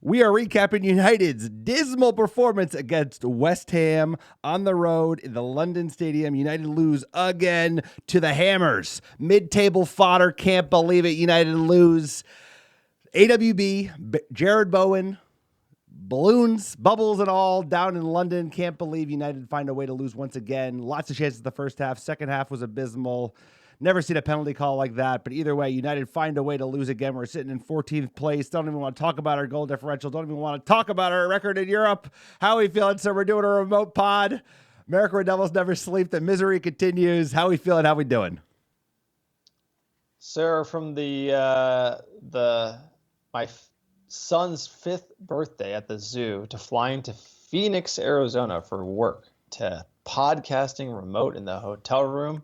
We are recapping United's dismal performance against West Ham on the road in the London Stadium. United lose again to the Hammers. Mid-table fodder, can't believe it. United lose. AWB, Jared Bowen, balloons, bubbles and all down in London. Can't believe United find a way to lose once again. Lots of chances the first half. Second half was abysmal. Never seen a penalty call like that, but either way, United find a way to lose again. We're sitting in 14th place. Don't even want to talk about our goal differential. Don't even want to talk about our record in Europe. How are we feeling, sir? We're doing a remote pod. American Red Devils never sleep. The misery continues. How are we feeling? How are we doing? Sir, from my son's 5th birthday at the zoo to flying to Phoenix, Arizona for work to podcasting remote in the hotel room,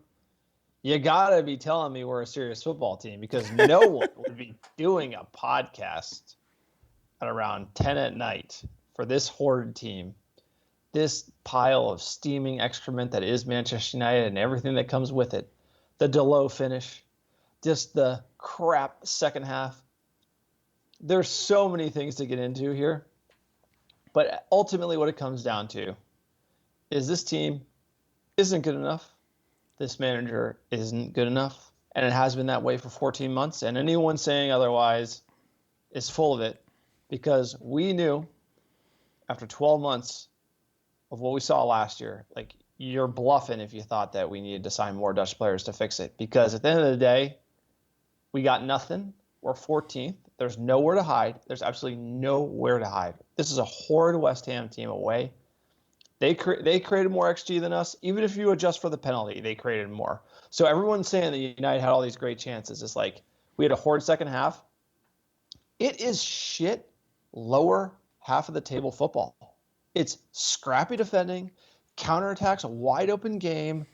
you gotta be telling me we're a serious football team, because no one would be doing a podcast at around 10 at night for this horrid team, this pile of steaming excrement that is Manchester United and everything that comes with it, the Delo finish, just the crap second half. There's so many things to get into here, but ultimately what it comes down to is this team isn't good enough. This manager isn't good enough, and it has been that way for 14 months, and anyone saying otherwise is full of it, because we knew after 12 months of what we saw last year, like, you're bluffing if you thought that we needed to sign more Dutch players to fix it, because at the end of the day, we got nothing. We're 14th. There's nowhere to hide. There's absolutely nowhere to hide. This is a horrid West Ham team away. They created more XG than us. Even if you adjust for the penalty, they created more. So everyone's saying that United had all these great chances. It's like we had a horrid second half. It is shit lower half of the table football. It's scrappy defending, counterattacks, a wide open game.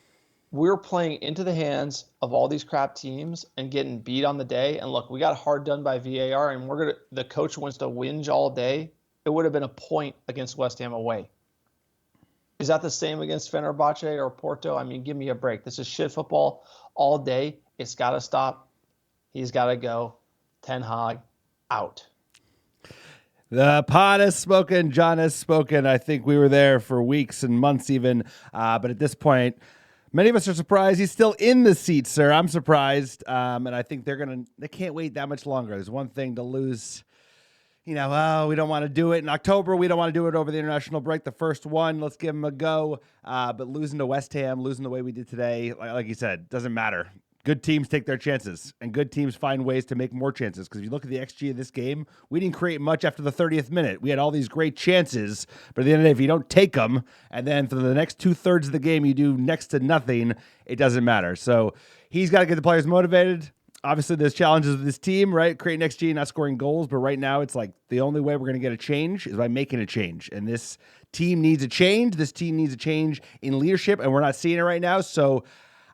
We're playing into the hands of all these crap teams and getting beat on the day. And look, we got hard done by VAR, and the coach wants to whinge all day. It would have been a point against West Ham away. Is that the same against Fenerbahce or Porto? I mean, give me a break. This is shit football all day. It's got to stop. He's got to go. Ten Hag out. The pod has spoken. John has spoken. I think we were there for weeks and months even. But at this point, many of us are surprised he's still in the seat, sir. I'm surprised. And I think they can't wait that much longer. There's one thing to lose. We don't want to do it in October. We don't want to do it over the international break. The first one, let's give them a go. But losing to West Ham, losing the way we did today, like you said, doesn't matter. Good teams take their chances, and good teams find ways to make more chances. Because if you look at the XG of this game, we didn't create much after the 30th minute. We had all these great chances, but at the end of the day, if you don't take them, and then for the next 2/3 of the game you do next to nothing, it doesn't matter. So he's got to get the players motivated. Obviously, there's challenges with this team, right? Creating XG, not scoring goals. But right now, it's like the only way we're going to get a change is by making a change. And this team needs a change. This team needs a change in leadership, and we're not seeing it right now. So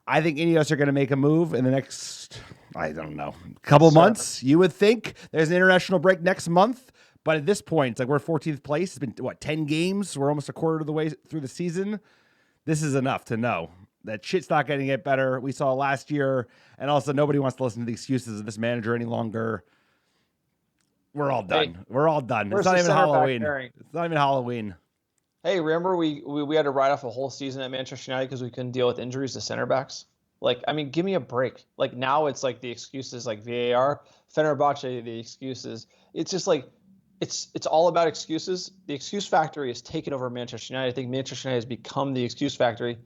I think any of us are going to make a move in the next, I don't know, couple months. You would think there's an international break next month. But at this point, it's like we're 14th place. It's been, 10 games? We're almost a quarter of the way through the season. This is enough to know that shit's not going to get better. We saw last year, and also nobody wants to listen to the excuses of this manager any longer. We're all done. Hey, we're all done. It's not even Halloween. It's not even Halloween. Hey, remember we had to write off a whole season at Manchester United because we couldn't deal with injuries to center backs? Like, I mean, give me a break. Like, now it's like the excuses, like VAR, Fenerbahce, the excuses. It's just like, it's all about excuses. The excuse factory is taken over Manchester United. I think Manchester United has become the excuse factory.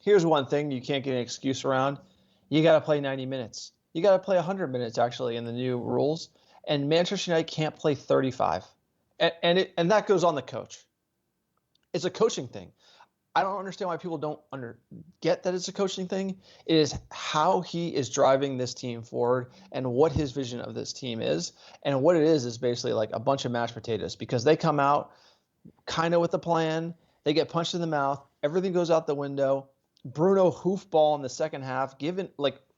Here's one thing you can't get an excuse around. You got to play 90 minutes. You got to play 100 minutes, actually, in the new rules. And Manchester United can't play 35. And that goes on the coach. It's a coaching thing. I don't understand why people don't get that it's a coaching thing. It is how he is driving this team forward and what his vision of this team is. And what it is basically like a bunch of mashed potatoes, because they come out kind of with a plan. They get punched in the mouth. Everything goes out the window. Bruno hoofball in the second half,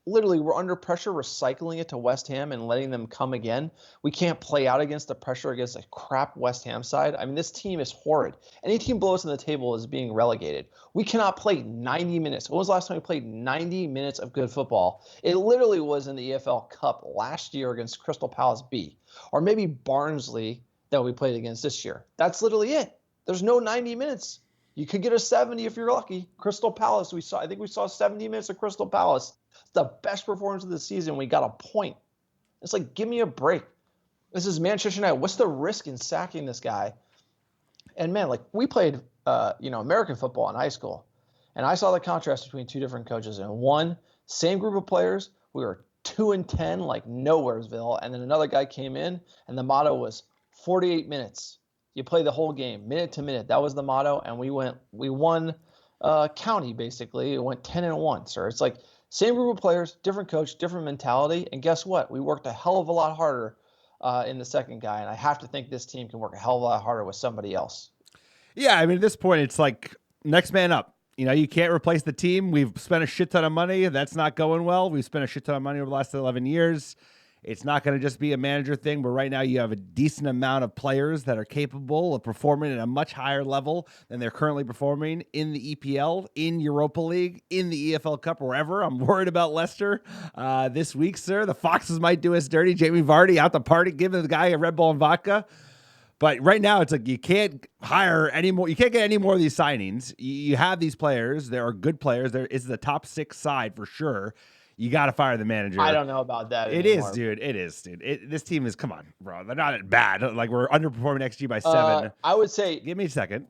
literally we're under pressure, recycling it to West Ham and letting them come again. We can't play out against the pressure against a crap West Ham side. I mean, this team is horrid. Any team below us in the table is being relegated. We cannot play 90 minutes. When was the last time we played 90 minutes of good football? It literally was in the EFL Cup last year against Crystal Palace B. Or maybe Barnsley that we played against this year. That's literally it. There's no 90 minutes. You could get a 70 if you're lucky. Crystal Palace, I think we saw 70 minutes of Crystal Palace. It's the best performance of the season. We got a point. It's like, give me a break. This is Manchester United. What's the risk in sacking this guy? And man, like we played, American football in high school, and I saw the contrast between two different coaches. And one, same group of players, we were 2-10, like nowheresville. And then another guy came in, and the motto was 48 minutes. You play the whole game, minute to minute. That was the motto, and we won county basically. It went 10-1, sir. It's like same group of players, different coach, different mentality. And guess what? We worked a hell of a lot harder in the second guy, and I have to think this team can work a hell of a lot harder with somebody else. Yeah, I mean, at this point, it's like next man up. You can't replace the team. We've spent a shit ton of money. That's not going well. We've spent a shit ton of money over the last 11 years. It's not going to just be a manager thing, but right now you have a decent amount of players that are capable of performing at a much higher level than they're currently performing in the EPL, in Europa League, in the EFL Cup, wherever. I'm worried about Leicester this week, sir. The Foxes might do us dirty. Jamie Vardy out the party, giving the guy a Red Bull and vodka. But right now, it's like you can't hire any more. You can't get any more of these signings. You have these players. There are good players. There is the top 6 side for sure. You got to fire the manager. I don't know about that It anymore. is, dude. It is, dude. This team is, come on, bro. They're not that bad. Like, we're underperforming XG by 7. I would say, give me a second.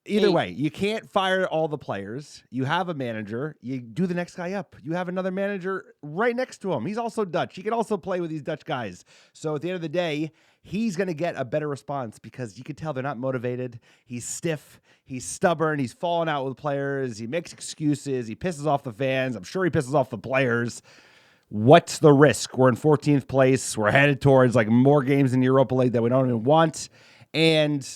Either way, you can't fire all the players. You have a manager. You do the next guy up. You have another manager right next to him. He's also Dutch. He can also play with these Dutch guys. So at the end of the day, he's going to get a better response because you can tell they're not motivated. He's stiff. He's stubborn. He's falling out with players. He makes excuses. He pisses off the fans. I'm sure he pisses off the players. What's the risk? We're in 14th place. We're headed towards like more games in Europa League that we don't even want. And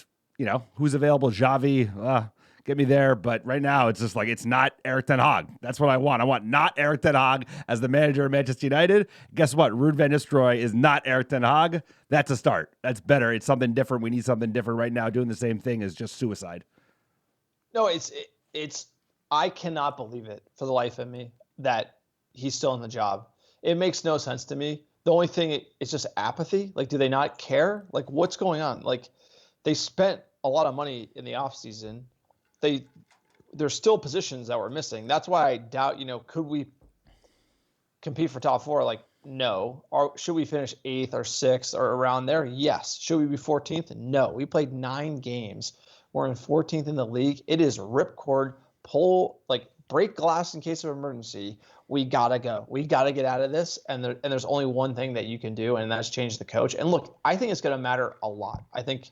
who's available? Xavi, get me there. But right now, it's just like, it's not Erik ten Hag. That's what I want. I want not Erik ten Hag as the manager of Manchester United. Guess what? Ruud van Nistelrooy is not Erik ten Hag. That's a start. That's better. It's something different. We need something different right now. Doing the same thing is just suicide. No, it's I cannot believe it for the life of me that he's still in the job. It makes no sense to me. The only thing, it's just apathy. Like, do they not care? Like, what's going on? Like, they spent a lot of money in the offseason. There's still positions that we're missing. That's why I doubt, could we compete for top 4? Like, no. Or should we finish 8th or 6th or around there? Yes. Should we be 14th? No. We played 9 games. We're in 14th in the league. It is ripcord, break glass in case of emergency. We gotta go. We gotta get out of this. And there's only one thing that you can do, and that's change the coach. And look, I think it's gonna matter a lot. I think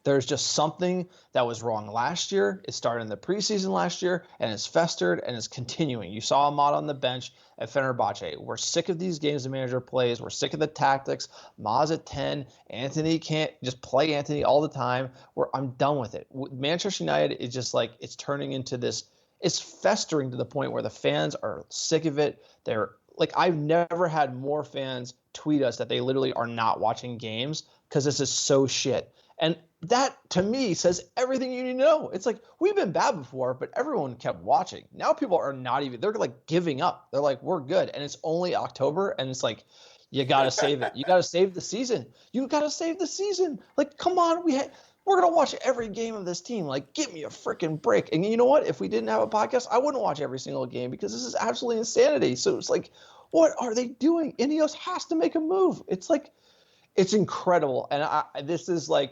there's just something that was wrong last year. It started in the preseason last year, and it's festered, and it's continuing. You saw Ahmad on the bench at Fenerbahce. We're sick of these games the manager plays. We're sick of the tactics. Maz at 10. Anthony can't just play Anthony all the time. I'm done with it. Manchester United is just like, it's turning into this. It's festering to the point where the fans are sick of it. They're like, I've never had more fans tweet us that they literally are not watching games because this is so shit. And that, to me, says everything you need to know. It's like, we've been bad before, but everyone kept watching. Now people are not even, they're like giving up. They're like, we're good. And it's only October, and it's like, you got to save it. You got to save the season. You got to save the season. Like, come on, we're going to watch every game of this team. Like, give me a freaking break. And you know what? If we didn't have a podcast, I wouldn't watch every single game because this is absolutely insanity. So it's like, what are they doing? Ineos has to make a move. It's like, it's incredible. And this is like,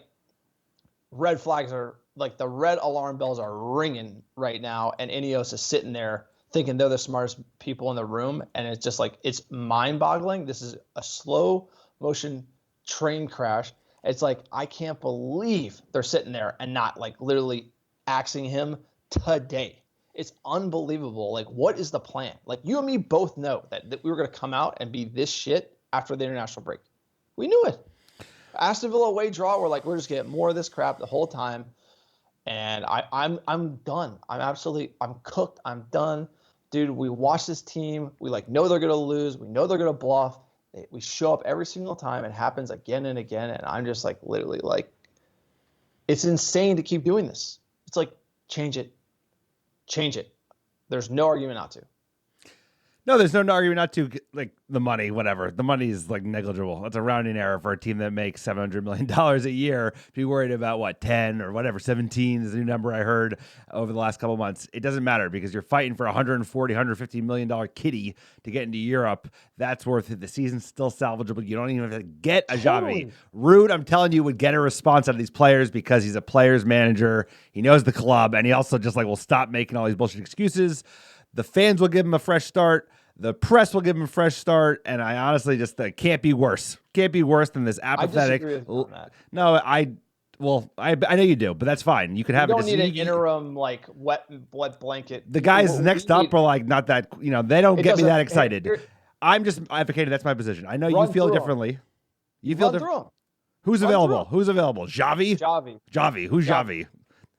red flags are like, the red alarm bells are ringing right now. And Ineos is sitting there thinking they're the smartest people in the room. And it's just like, it's mind boggling. This is a slow motion train crash. It's like, I can't believe they're sitting there and not like literally axing him today. It's unbelievable. Like, what is the plan? Like, you and me both know that we were going to come out and be this shit after the international break. We knew it. Aston Villa away draw. We're like, we're just getting more of this crap the whole time. And I'm done. I'm cooked. I'm done. Dude, we watch this team. We know they're going to lose. We know they're going to bluff. We show up every single time. It happens again and again. And I'm just like, literally like, it's insane to keep doing this. It's like, change it. Change it. There's no argument not to. No, there's no argument not to, like, the money, whatever. The money is, like, negligible. That's a rounding error for a team that makes $700 million a year. Be worried about, what, 10 or whatever, 17 is the new number I heard over the last couple of months. It doesn't matter because you're fighting for $140, $150 million kitty to get into Europe. That's worth it. The season's still salvageable. You don't even have to get a Xavi. Rude, I'm telling you, would get a response out of these players because he's a player's manager. He knows the club, and he also just, like, will stop making all these bullshit excuses. The fans will give him a fresh start. The press will give him a fresh start. And I honestly just can't be worse. Can't be worse than this apathetic. I disagree with you on that. No, I know you do, but that's fine. You could have you don't need an interim, like, wet blanket. The guys next up are, like, not that, they don't get me that excited. I'm just advocating. That's my position. I know you feel differently. You feel different. Who's available? Who's available? Xavi? Xavi. Who's Xavi?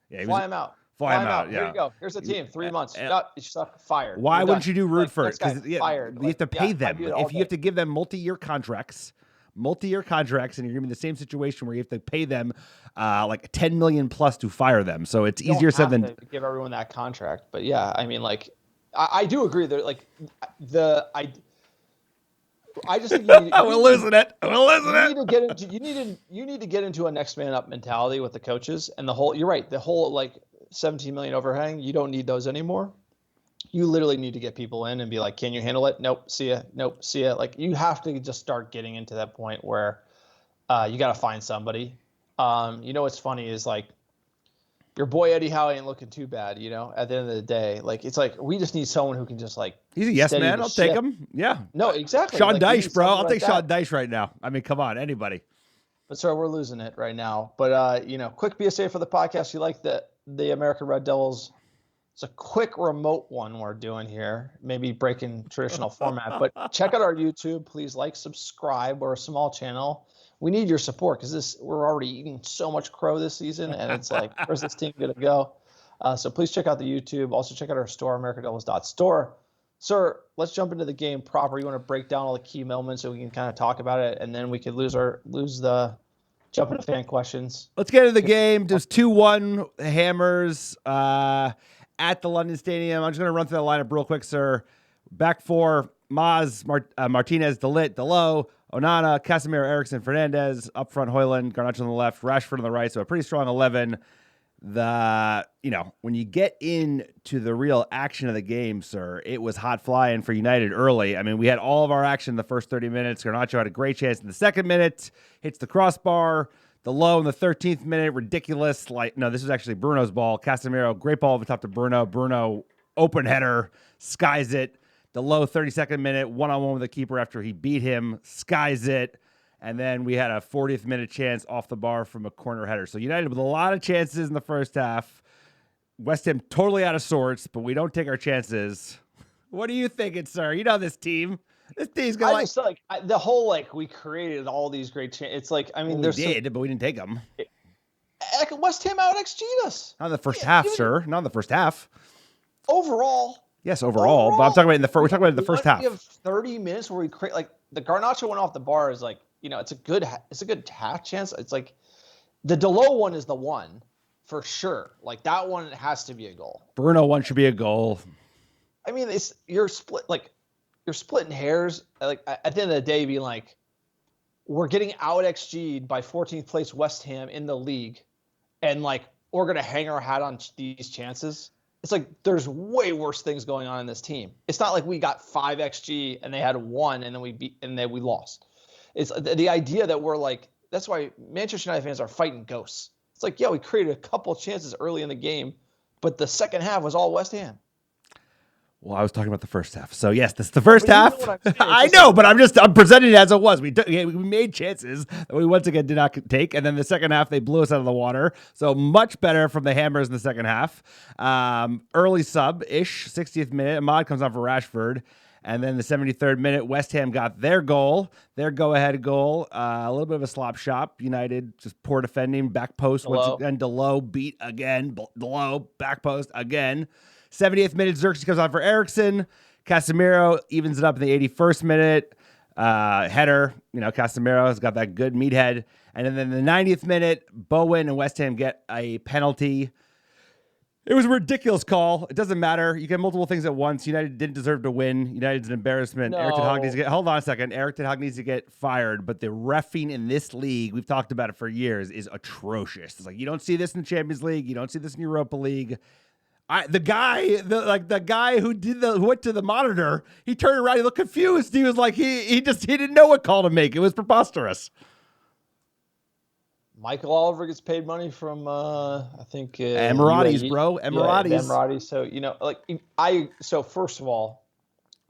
Yeah, Fly him out. Fly him out. Yeah. Here you go. Here's the team. 3 months. No, you suck. Fired. Why wouldn't you do Rude first? Because fired. You have to pay them. If you have to give them multi-year contracts, and you're going to be in the same situation where you have to pay them like $10 million plus to fire them. So it's easier said than to give everyone that contract. But yeah, I mean, like, I do agree that, like, I just think we're losing it. You need to get into a next man up mentality with the coaches and the whole. You're right. The whole, like, 17 million overhang. You don't need those anymore. You literally need to get people in and be like, can you handle it? Nope. See ya. Nope. See ya. Like, you have to just start getting into that point where you got to find somebody. What's funny is, like, your boy Eddie Howe ain't looking too bad, at the end of the day. Like, it's like, we just need someone who can just, like, he's a yes man. I'll take him. Yeah. No, exactly. Sean Dyche, bro. I'll take Sean Dyche right now. I mean, come on, anybody. But sorry, we're losing it right now. But quick PSA for the podcast. You like the American Red Devils? It's a quick remote one we're doing here. Maybe breaking traditional format. But check out our YouTube. Please like, subscribe. We're a small channel. We need your support because we're already eating so much crow this season, and it's like, where's this team going to go? So please check out the YouTube. Also check out our store, americanreddevils.store. Sir, let's jump into the game proper. You want to break down all the key moments so we can kind of talk about it, and then we could jump into fan questions. Let's get into the game. Just 2-1 Hammers at the London Stadium. I'm just going to run through the lineup real quick, sir. Back four, Maz, Martinez, DeLitt, Delo, Onana, Casemiro, Eriksson, Fernandez. Up front, Højlund, Garnacho on the left, Rashford on the right. So a pretty strong 11. When you get into the real action of the game, sir, it was hot flying for United early. I mean, we had all of our action in the first 30 minutes. Garnacho had a great chance in the second minute, hits the crossbar. The low in the 13th minute, ridiculous. This was actually Bruno's ball. Casemiro, great ball over the top to Bruno. Bruno, open header, skies it. The low 32nd minute, one-on-one with the keeper after he beat him, skies it. And then we had a 40th minute chance off the bar from a corner header. So United with a lot of chances in the first half. West Ham totally out of sorts, but we don't take our chances. What are you thinking, sir? You know this team. This team's going the whole, like, we created all these great chances. It's like, I mean, we did, but we didn't take them. West Ham out XG'd us. Not in the first half, sir. Not in the first half. Overall. Yes, overall. But I'm talking about we're talking about the first half. We have 30 minutes where we create, like, the Garnacho went off the bar is like, it's a good half chance. It's like the Delo one is the one for sure. Like, that one has to be a goal. Bruno one should be a goal. I mean, you're splitting hairs. Like, at the end of the day, being like, we're getting out XG'd by 14th place West Ham in the league, and, like, we're gonna hang our hat on these chances. It's like there's way worse things going on in this team. It's not like we got 5 XG and they had 1 and then we lost. It's the idea that we're like, that's why Manchester United fans are fighting ghosts. It's like, yeah, we created a couple of chances early in the game, but the second half was all West Ham. Well, I was talking about the first half. So, yes, this is the first half. I know, but I'm presenting it as it was. We made chances that we once again did not take. And then the second half, they blew us out of the water. So, much better from the Hammers in the second half. Early sub-ish, 60th minute. Ahmad comes on for Rashford. And then the 73rd minute, West Ham got their goal, their go-ahead goal. A little bit of a slop shop. United just poor defending. Back post once again. Delo beat again. Delo, back post again. 70th minute, Xerxes comes on for Eriksson. Casemiro evens it up in the 81st minute. Header, Casemiro's got that good meathead. And then in the 90th minute, Bowen and West Ham get a penalty. It was a ridiculous call. It doesn't matter. You get multiple things at once. United didn't deserve to win. United's an embarrassment. No. Eric Ten Hag needs to get. Hold on a second. Eric Ten Hag needs to get fired. But the reffing in this league, we've talked about it for years, is atrocious. It's like you don't see this in the Champions League. You don't see this in Europa League. The guy who went to the monitor, he turned around, he looked confused. He was like, he didn't know what call to make. It was preposterous. Michael Oliver gets paid money from I think Emiratis, UAE. bro. Emiratis. Yeah, Emiratis. So so first of all,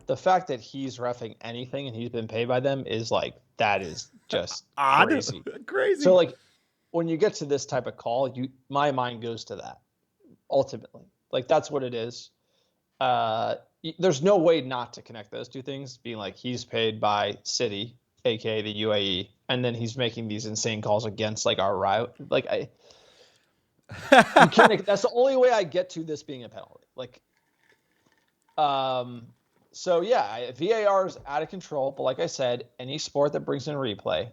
the fact that he's reffing anything and he's been paid by them is that is just odd. Crazy. So when you get to this type of call, my mind goes to that. Ultimately. That's what it is. There's no way not to connect those two things, being he's paid by City, aka the UAE, and then he's making these insane calls against our rival. You can't. That's the only way I get to this being a penalty. So yeah, VAR is out of control. But like I said, any sport that brings in replay,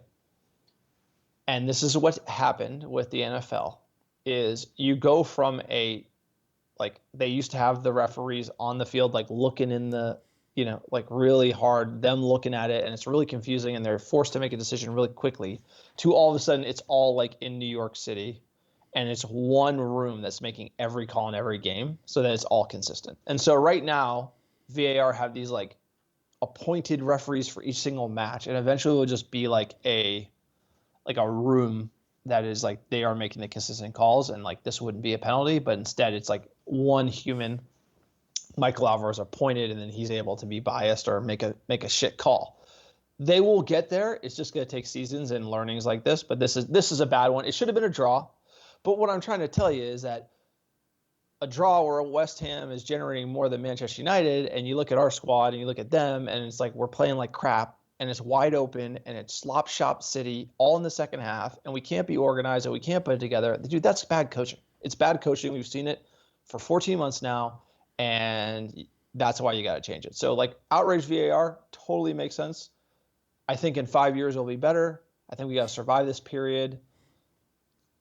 and this is what happened with the NFL, is you go from they used to have the referees on the field looking in the really hard, them looking at it, and it's really confusing, and they're forced to make a decision really quickly, to all of a sudden it's all in New York City, and it's one room that's making every call in every game, so that it's all consistent. And so right now, VAR have these appointed referees for each single match, and eventually it will just be a room that is they are making the consistent calls, and this wouldn't be a penalty, but instead it's one human. Michael Alvarez appointed, and then he's able to be biased or make a shit call. They will get there. It's just going to take seasons and learnings like this. But this is a bad one. It should have been a draw. But what I'm trying to tell you is that a draw where West Ham is generating more than Manchester United, and you look at our squad and you look at them, and it's we're playing like crap, and it's wide open, and it's slop shop City all in the second half, and we can't be organized and we can't put it together. Dude, that's bad coaching. It's bad coaching. We've seen it for 14 months now. And that's why you got to change it. So outrage VAR totally makes sense. I think in 5 years it'll be better. I think we got to survive this period.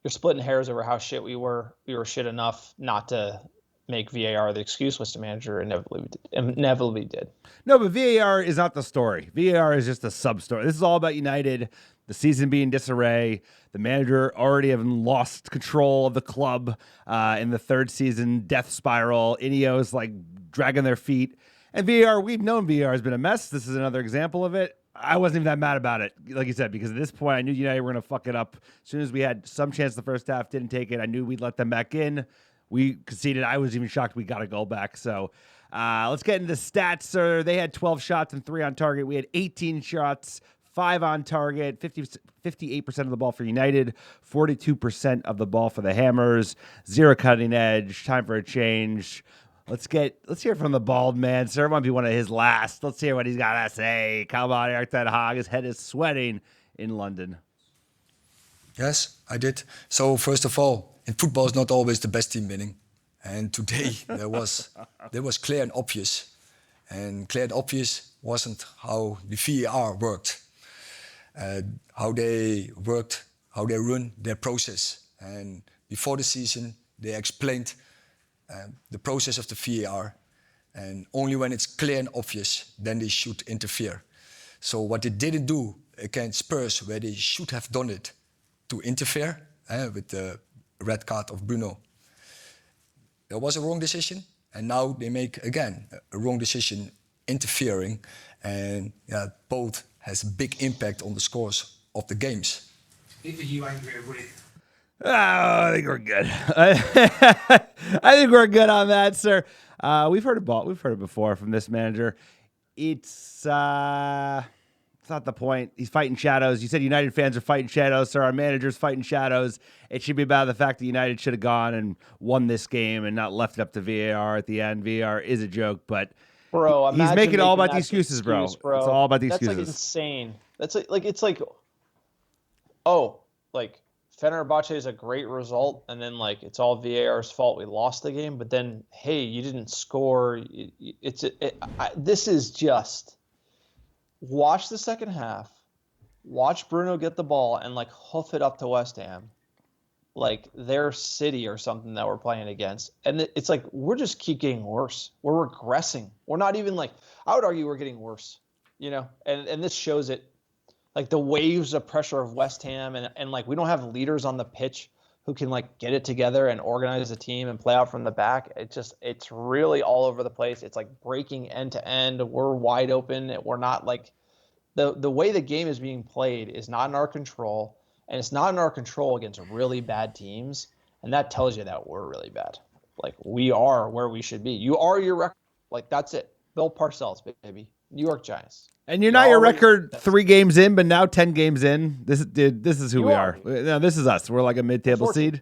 You're splitting hairs over how shit we were. We were shit enough not to make VAR the excuse, which the manager inevitably did. No, but VAR is not the story. VAR is just a sub-story. This is all about United, the season being disarray, the manager already having lost control of the club in the third season, death spiral, Ineos dragging their feet. And VAR, we've known VAR has been a mess. This is another example of it. I wasn't even that mad about it, like you said, because at this point I knew United were going to fuck it up. As soon as we had some chance the first half, didn't take it, I knew we'd let them back in. We conceded. I was even shocked we got a goal back. So let's get into the stats, sir. They had 12 shots and 3 on target. We had 18 shots, 5 on target, 58% of the ball for United, 42% of the ball for the Hammers, 0 cutting edge, time for a change. Let's hear from the bald man, sir. It might be one of his last. Let's hear what he's got to say. Come on, Eric Ten Hag. His head is sweating in London. Yes, I did. So first of all, in football, it's not always the best team winning. And today there was clear and obvious. And clear and obvious wasn't how the VAR worked. How they worked, how they run their process. And before the season, they explained the process of the VAR. And only when it's clear and obvious, then they should interfere. So what they didn't do against Spurs, where they should have done it, to interfere with the red card of Bruno. That was a wrong decision, and now they make, again, a wrong decision interfering, and both has a big impact on the scores of the games. Are you angry with? Oh, I think we're good. I think we're good on that, sir. We've heard it before from this manager. It's not the point. He's fighting shadows. You said United fans are fighting shadows, so our manager's fighting shadows. It should be about the fact that United should have gone and won this game and not left it up to VAR at the end. VAR is a joke, but bro, he's making it all about the excuses, bro. It's all about the excuses. That's insane. That's it's Fenerbahce is a great result, and then it's all VAR's fault. We lost the game, but then hey, you didn't score. This is just. Watch the second half. Watch Bruno get the ball and hoof it up to West Ham. like their city or something that we're playing against. And it's like we're just keep getting worse. We're regressing. We're not even like, I would argue we're getting worse, and this shows it. Like the waves of pressure of West Ham and like we don't have leaders on the pitch who can like get it together and organize a team and play out from the back. It's really all over the place. It's like breaking end to end. We're wide open. We're not like the way the game is being played is not in our control, and it's not in our control against really bad teams, and that tells you that we're really bad. Like we are where we should be. You are your record. Like that's it. Bill Parcells, baby. New York Giants. And you're not your record 3 games in, but now 10 games in. This is who we are. No, this is us. We're like a mid-table seed.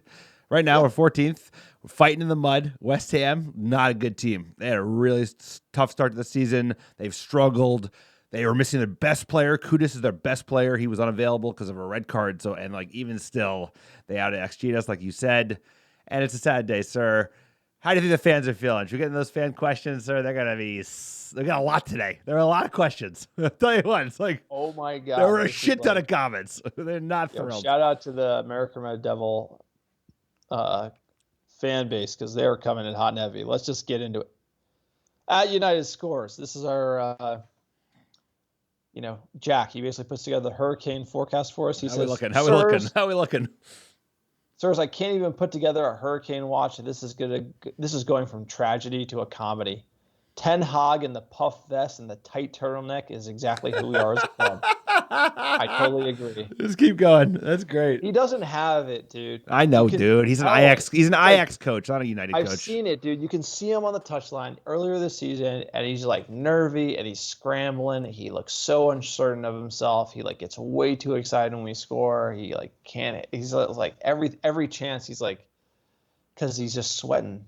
Right now, we're 14th. We're fighting in the mud. West Ham, not a good team. They had a really tough start to the season. They've struggled. They were missing their best player. Kudus is their best player. He was unavailable because of a red card. So, and like even still, they out XG'd us, like you said. And it's a sad day, sir. How do you think the fans are feeling? Should we get into those fan questions, sir? They got a lot today. There are a lot of questions. I'll tell you what, it's like, oh my God, there were a shit ton of comments. They're not thrilled. Shout out to the American Red Devil fan base because they're coming in hot and heavy. Let's just get into it. At United Scores, this is our, Jack. He basically puts together the hurricane forecast for us. He says, How we looking? Sirs, I can't even put together a hurricane watch. This is going from tragedy to a comedy. Ten Hag in the puff vest and the tight turtleneck is exactly who we are as a club. I totally agree. Just keep going. That's great. He doesn't have it, dude. I know, dude. He's an Ajax. He's an Ajax coach, not a United coach. I've seen it, dude. You can see him on the touchline earlier this season, and he's like nervy and he's scrambling. He looks so uncertain of himself. He like gets way too excited when we score. He like can't. He's like every chance he's like, because he's just sweating.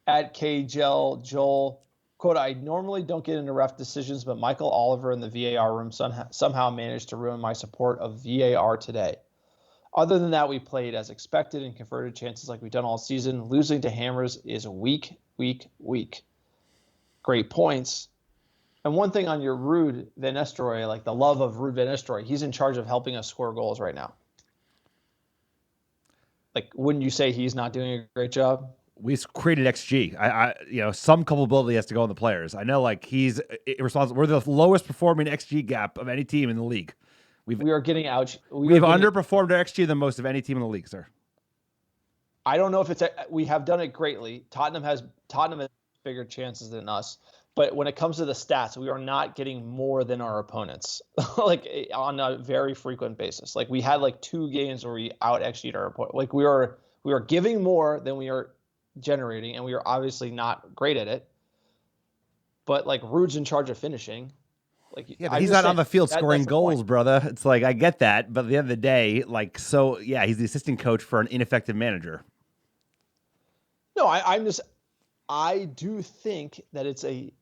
At Joel, quote, I normally don't get into ref decisions, but Michael Oliver in the VAR room somehow managed to ruin my support of VAR today. Other than that, we played as expected and converted chances like we've done all season. Losing to Hammers is weak. Great points. And one thing on your Ruud Van Nistelrooy, like the love of Ruud Van Nistelrooy, he's in charge of helping us score goals right now. Like, wouldn't you say he's not doing a great job? We created XG. Some culpability has to go on the players. I know, like he's responsible. We're the lowest performing XG gap of any team in the league. We are getting out. We've underperformed our XG than most of any team in the league, sir. I don't know if we have done it greatly. Tottenham has bigger chances than us, but when it comes to the stats, we are not getting more than our opponents, like on a very frequent basis. Like we had like 2 games where we out XG'd our opponent. Like we are giving more than we are generating, and we are obviously not great at it. But like Ruud's in charge of finishing. Like, yeah, but he's not on the field scoring goals, brother. It's like I get that, but at the end of the day, like, so yeah, he's the assistant coach for an ineffective manager. No, I do think that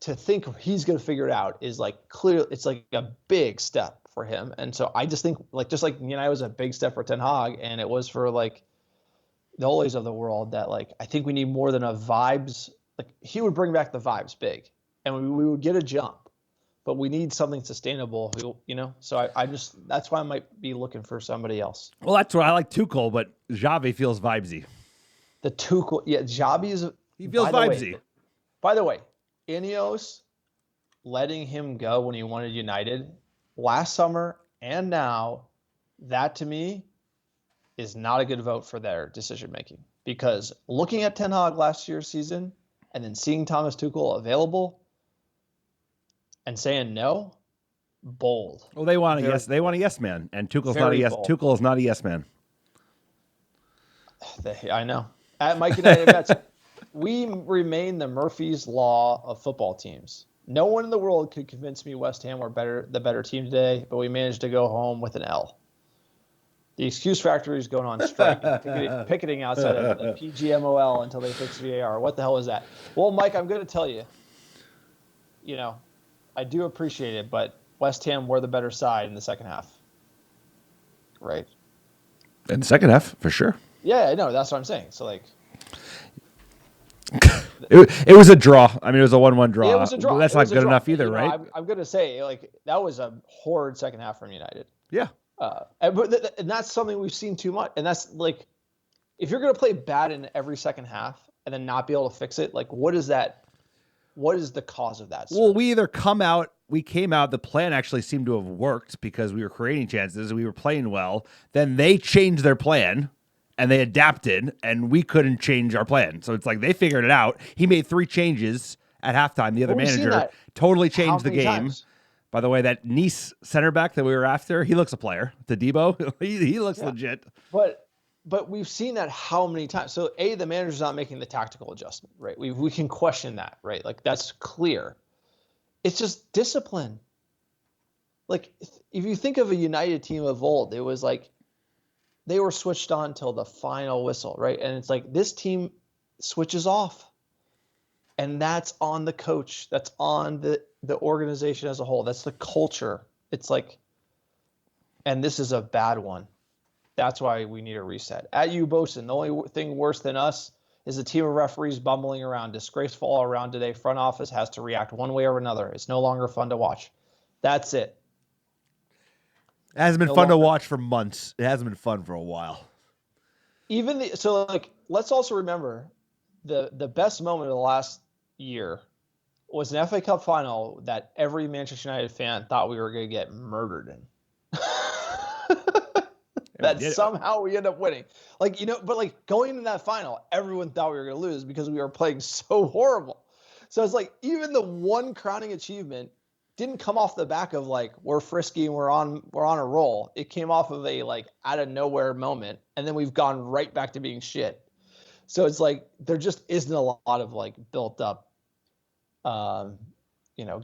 to think he's going to figure it out is like clear. It's like a big step for him, and so I just think just like it was a big step for Ten Hag, and it was for like the Oles of the world that like I think we need more than a vibes. Like he would bring back the vibes big, and we would get a jump, but we need something sustainable. So I just that's why I might be looking for somebody else. Well, that's what I like Tuchel, but Xavi feels vibesy. The Tuchel, yeah, Xavi he feels vibesy. By the way, Ineos letting him go when he wanted United last summer and now, that to me is not a good vote for their decision making, because looking at Ten Hag last year's season and then seeing Thomas Tuchel available and saying no, bold. Well, they want a yes man, and Tuchel's not a yes. Bold. Tuchel is not a yes man. I know. At Mike United Mets, we remain the Murphy's Law of football teams. No one in the world could convince me West Ham were the better team today, but we managed to go home with an L. The excuse factory is going on strike, picketing outside of the PGMOL until they fix VAR. What the hell is that? Well, Mike, I'm going to tell you, I do appreciate it, but West Ham were the better side in the second half. Right? In the second half, for sure. Yeah, I know. That's what I'm saying. So, like... It was a draw. I mean, it was a 1-1 draw. Yeah, it was a draw. That's not good enough either, right? I'm going to say, like, that was a horrid second half from United. Yeah. And that's something we've seen too much. And that's like, if you're going to play bad in every second half and then not be able to fix it, like what is that? What is the cause of that? Well, we came out, the plan actually seemed to have worked because we were creating chances and we were playing well. Then they changed their plan and they adapted and we couldn't change our plan. So it's like they figured it out. He made 3 changes at halftime. The other manager totally changed the game. Times? By the way, that Nice center back that we were after, he looks a player. To Debo, he looks legit. But we've seen that how many times? So the manager's not making the tactical adjustment, right? We can question that, right? Like that's clear. It's just discipline. Like if you think of a United team of old, it was like they were switched on till the final whistle, right? And it's like this team switches off. And that's on the coach. That's on the organization as a whole. That's the culture. It's like, and this is a bad one. That's why we need a reset. At U Boson, the only thing worse than us is a team of referees bumbling around, disgraceful all around today. Front office has to react one way or another. It's no longer fun to watch. That's it. It hasn't been fun to watch for months. It hasn't been fun for a while. So let's also remember the best moment of the last year was an FA Cup final that every Manchester United fan thought we were going to get murdered in. That somehow we end up winning. But going into that final, everyone thought we were going to lose because we were playing so horrible. So it's like even the one crowning achievement didn't come off the back of like we're frisky and we're on a roll. It came off of a like out of nowhere moment, and then we've gone right back to being shit. So it's like there just isn't a lot of like built up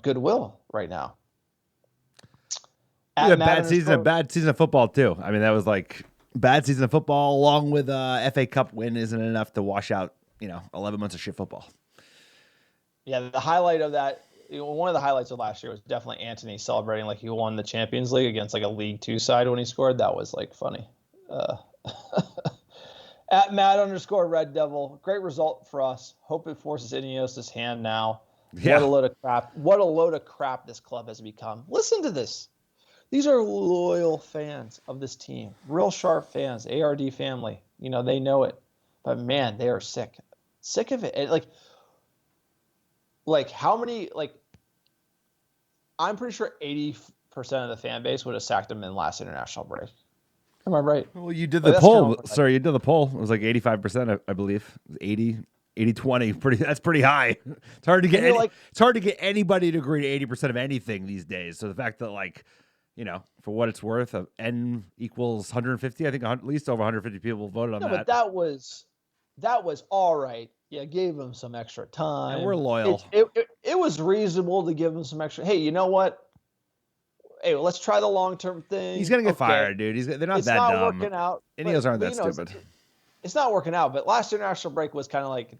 goodwill right now. A bad season of football too. I mean, that was like bad season of football along with FA Cup win isn't enough to wash out, 11 months of shit football. Yeah, the highlight of that, one of the highlights of last year was definitely Anthony celebrating like he won the Champions League against like a League 2 side when he scored. That was like funny. At Matt_Red Devil, great result for us. Hope it forces Ineos' hand now. Yeah. What a load of crap. What a load of crap this club has become. Listen to this. These are loyal fans of this team. Real sharp fans. ARD family. They know it. But man, they are sick. Sick of it. And like how many, I'm pretty sure 80% of the fan base would have sacked him in last international break. Am I right? Well, you did the poll. Sorry, you did the poll. It was like 85%, I believe. 80-20. That's pretty high. It's hard to get it's hard to get anybody to agree to 80% of anything these days. So the fact that for what it's worth, N equals 150. I think at least over 150 people voted on that. But that was all right. Yeah, gave him some extra time. And we're loyal. It was reasonable to give him some extra. Hey, you know what? Hey, let's try the long-term thing. He's gonna get fired, dude. They're not that dumb. It's not working out. Ineos aren't that stupid. It's not working out. But last international break was kind of like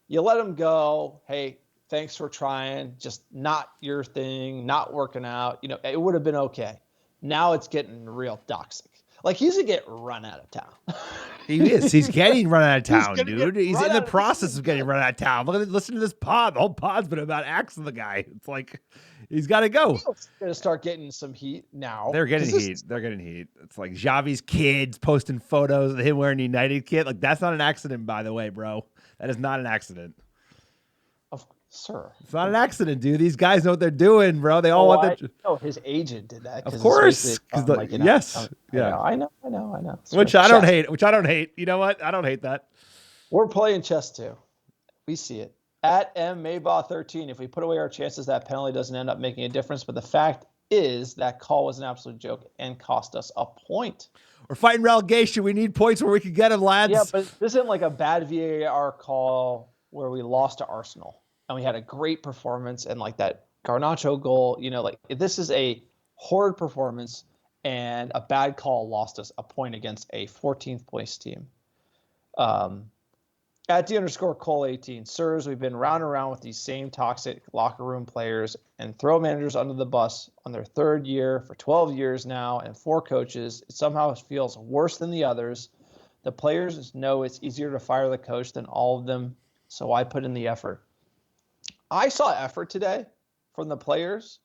you let him go. Hey, thanks for trying. Just not your thing. Not working out. It would have been okay. Now it's getting real toxic. Like he's gonna get run out of town. He is. He's getting run out of town, dude. He's in the process of getting run out of town. Listen to this pod. The whole pod's been about axing the guy. It's like he's got to go. He's gonna start getting some heat now. They're getting heat. They're getting heat. It's like Xavi's kids posting photos of him wearing a United kit. Like that's not an accident, by the way, bro. That is not an accident. Sir, it's not an accident, dude. These guys know what they're doing, bro. They all want that. No, his agent did that. Of course, yes, yeah. I know. Which I don't hate. You know what? I don't hate that. We're playing chess too. We see it. At M Maybaugh 13. If we put away our chances, that penalty doesn't end up making a difference. But the fact is that call was an absolute joke and cost us a point. We're fighting relegation. We need points where we can get them, lads. Yeah, but this isn't like a bad VAR call where we lost to Arsenal. And we had a great performance and like that Garnacho goal, this is a horrid performance and a bad call lost us a point against a 14th place team. At D_Cole 18, sirs, we've been round and round with these same toxic locker room players and throw managers under the bus on their third year for 12 years now and 4 coaches. It somehow feels worse than the others. The players know it's easier to fire the coach than all of them, so I put in the effort. I saw effort today from the players.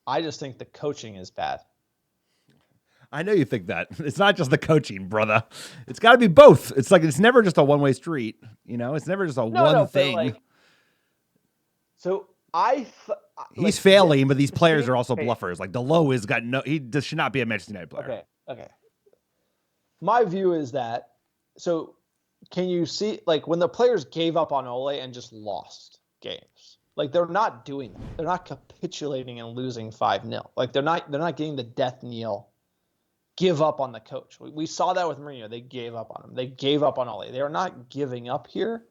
I just think the coaching is bad. I know you think that. It's not just the coaching, brother. It's got to be both. It's like it's never just a one-way street. It's never just a one thing. So he's failing, but these players are also bluffers. Like Delo is got no. He just should not be a Manchester United player. Okay. My view is that. So, can you see when the players gave up on Ole and just lost games? They're not doing that. They're not capitulating and losing 5-0. They're not getting the death knell. Give up on the coach. We saw that with Mourinho. They gave up on him. They gave up on Ole. They are not giving up here.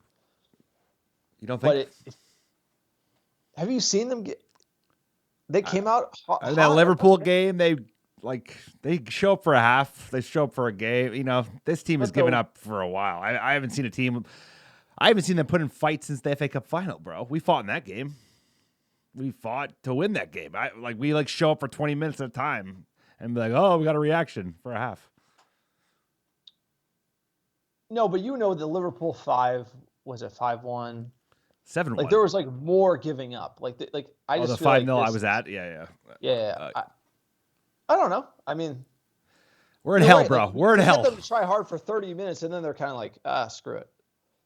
You don't think? Have you seen them get? They came out hot. That Liverpool game. They show up for a half. They show up for a game. This team has given up for a while. I haven't seen a team. I haven't seen them put in fights since the FA Cup final, bro. We fought in that game. We fought to win that game. We show up for 20 minutes at a time and be like, oh, we got a reaction for a half. No, but the Liverpool 5 was it 5-1? 7-1. There was more giving up. I just the 5-0 I was at. Yeah. I don't know. I mean, we're in hell, bro. We're in hell. Let them try hard for 30 minutes, and then they're kind of screw it.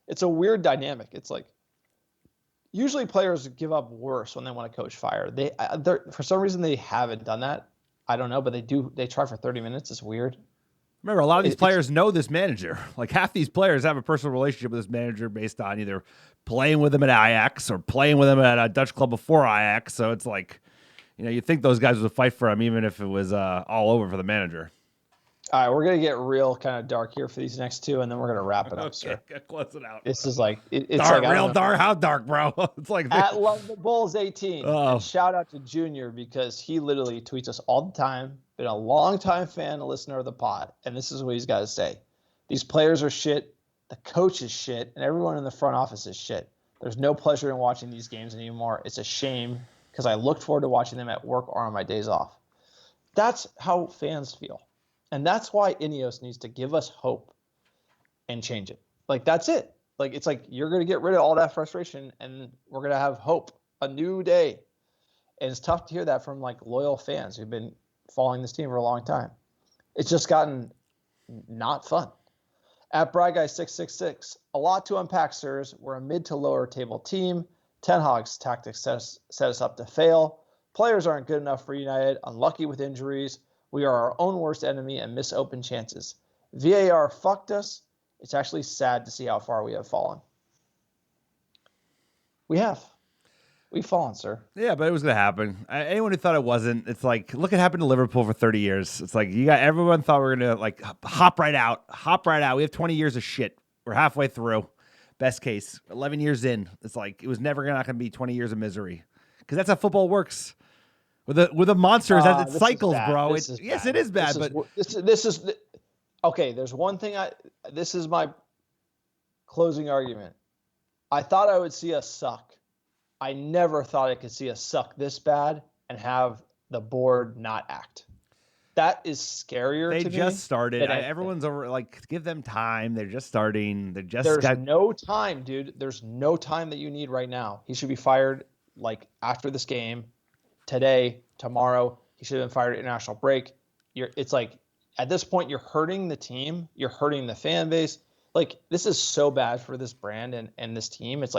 It's a weird dynamic. It's usually players give up worse when they want a coach fired. For some reason they haven't done that. I don't know, but they do. They try for 30 minutes. It's weird. Remember, a lot of these players know this manager. Half these players have a personal relationship with this manager based on either playing with him at Ajax or playing with him at a Dutch club before Ajax. So it's you think those guys would fight for him even if it was all over for the manager. All right, we're going to get real kind of dark here for these next two, and then we're going to wrap it up, sir. Close it out. This is it's dark, real dark. How dark, bro? It's at Love the Bulls 18. Oh. And shout out to Junior because he literally tweets us all the time. Been a long-time fan, a listener of the pod, and this is what he's got to say. These players are shit, the coach is shit, and everyone in the front office is shit. There's no pleasure in watching these games anymore. It's a shame because I looked forward to watching them at work or on my days off. That's how fans feel. And that's why Ineos needs to give us hope and change it. That's it. It's you're going to get rid of all that frustration and we're going to have hope, a new day. And it's tough to hear that from loyal fans who've been following this team for a long time. It's just gotten not fun. At BradGuy666, a lot to unpack, sirs. We're a mid to lower table team. Ten Hag's tactics set us up to fail. Players aren't good enough for United, unlucky with injuries. We are our own worst enemy and miss open chances. VAR fucked us. It's actually sad to see how far we have fallen. We have. We've fallen, sir. Yeah, but it was going to happen. Anyone who thought it wasn't, it's look what happened to Liverpool for 30 years. It's everyone thought we were going to hop right out. We have 20 years of shit. We're halfway through. Best case, 11 years in. It's it was never not going to be 20 years of misery because that's how football works. With the monsters, it cycles, bro. Yes, it is bad, but this is okay. There's one thing this is my closing argument. I thought I would see us suck. I never thought I could see us suck this bad and have the board not act. That is scarier to me. They just started. Everyone's over. Give them time. They're just starting. There's no time, dude. There's no time that you need right now. He should be fired after this game. Today, tomorrow, he should have been fired at international break. It's at this point, you're hurting the team. You're hurting the fan base. This is so bad for this brand and this team. It's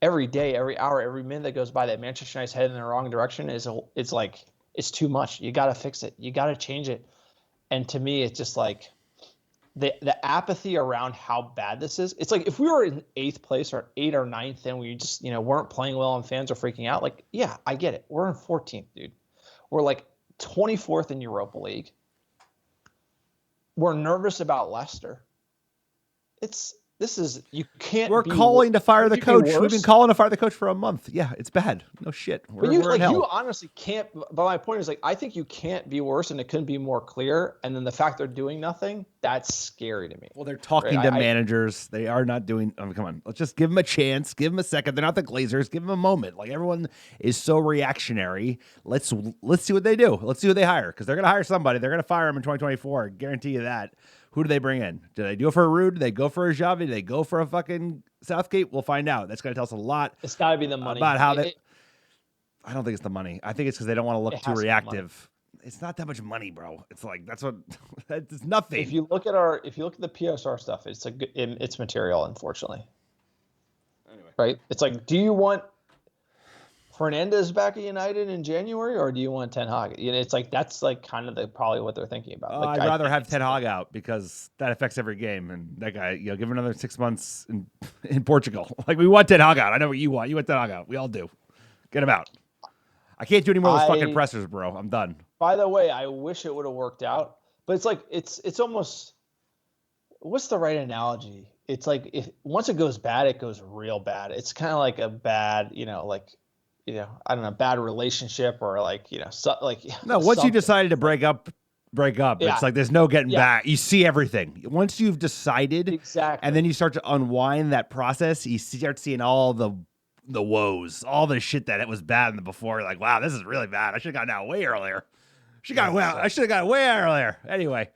every day, every hour, every minute that goes by that Manchester United's headed in the wrong direction it's too much. You got to fix it. You got to change it. And to me, it's just the apathy around how bad this is. It's if we were in 8th place or 8th or 9th and we just, weren't playing well and fans are freaking out. Yeah, I get it. We're in 14th, dude. We're 24th in Europa League. We're nervous about Leicester. You can't. We're calling to fire the coach. We've been calling to fire the coach for a month. Yeah, it's bad. No shit. We're in hell. You honestly can't. But my point is, I think you can't be worse, and it couldn't be more clear. And then the fact they're doing nothing, that's scary to me. Well, they're talking to managers. They are not doing. Come on, let's just give them a chance. Give them a second. They're not the Glazers. Give them a moment. Everyone is so reactionary. Let's see what they do. Let's see who they hire because they're gonna hire somebody. They're gonna fire them in 2024. Guarantee you that. Who do they bring in? Do they do it for a Rude? Do they go for a Xavi? Do they go for a fucking Southgate? We'll find out. That's going to tell us a lot. It's got to be the money. About how I don't think it's the money. I think it's because they don't want to look too reactive. it's not that much money, bro. It's like that's nothing. If you look at the PSR stuff, it's material, unfortunately. Anyway, right? It's like, do you want Fernandez back at United in January, or do you want Ten Hag? It's like that's like kind of probably what they're thinking about. Like, I'd rather have Ten Hag out because that affects every game, and that guy, give him another 6 months in Portugal. Like we want Ten Hag out. I know what you want. You want Ten Hag out. We all do. Get him out. I can't do any more of those fucking pressers, bro. I'm done. By the way, I wish it would have worked out, but it's like it's almost. What's the right analogy? It's like once it goes bad, it goes real bad. It's kind of like a bad, I don't know, bad relationship or No, once you decided to break up. Yeah. It's like there's no getting back. You see everything. Once you've decided, exactly, and then you start to unwind that process, you start seeing all the woes, all the shit that it was bad in the before. Like, wow, this is really bad. I should have gotten out way earlier. I should have gotten way earlier. Anyway.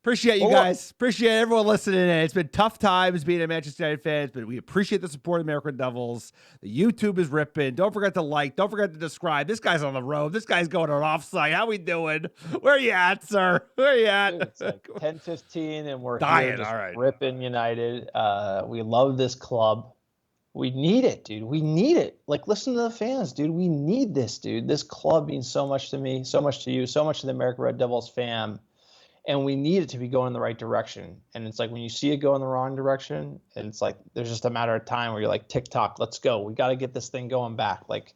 Appreciate you guys. Appreciate everyone listening in. It's been tough times being a Manchester United fans, but we appreciate the support of American Devils. The YouTube is ripping. Don't forget to like. Don't forget to subscribe. This guy's on the road. This guy's going on offsite. How we doing? Where you at, sir? Where you at? Dude, it's like 10:15, and we're dying. Here just all right. Ripping United. We love this club. We need it, dude. We need it. Like, listen to the fans, dude. We need this, dude. This club means so much to me, so much to you, so much to the American Red Devils fam. And we need it to be going in the right direction. And it's like when you see it go in the wrong direction, and it's like there's just a matter of time where you're like, TikTok, let's go. We got to get this thing going back. Like,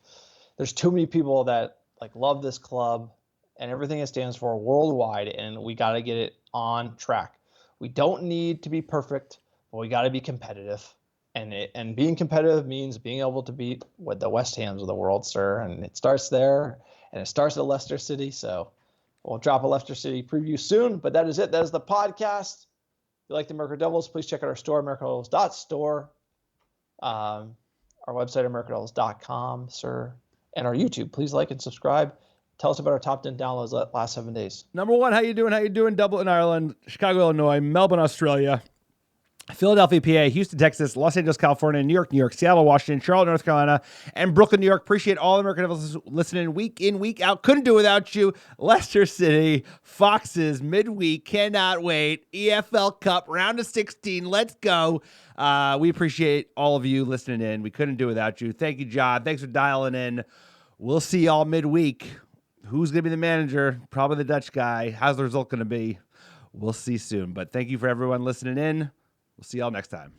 there's too many people that like love this club and everything it stands for worldwide, and we got to get it on track. We don't need to be perfect, but we got to be competitive. And being competitive means being able to beat the West Hams of the world, sir. And it starts there, and it starts at Leicester City. So we'll drop a Leicester City preview soon, but that is it. That is the podcast. If you like the American Devils, please check out our store, americanrevels.store, our website, americanrevels.com, sir, and our YouTube. Please like and subscribe. Tell us about our top 10 downloads the last 7 days. Number 1, how you doing? How you doing? Dublin, Ireland, Chicago, Illinois, Melbourne, Australia, Philadelphia, PA, Houston, Texas, Los Angeles, California, New York, Seattle, Washington, Charlotte, North Carolina, and Brooklyn, New York. Appreciate all American Devils listening week in, week out. Couldn't do without you. Leicester City, Foxes, midweek. Cannot wait. EFL Cup, round of 16. Let's go. We appreciate all of you listening in. We couldn't do without you. Thank you, John. Thanks for dialing in. We'll see y'all midweek. Who's going to be the manager? Probably the Dutch guy. How's the result going to be? We'll see soon. But thank you for everyone listening in. We'll see y'all next time.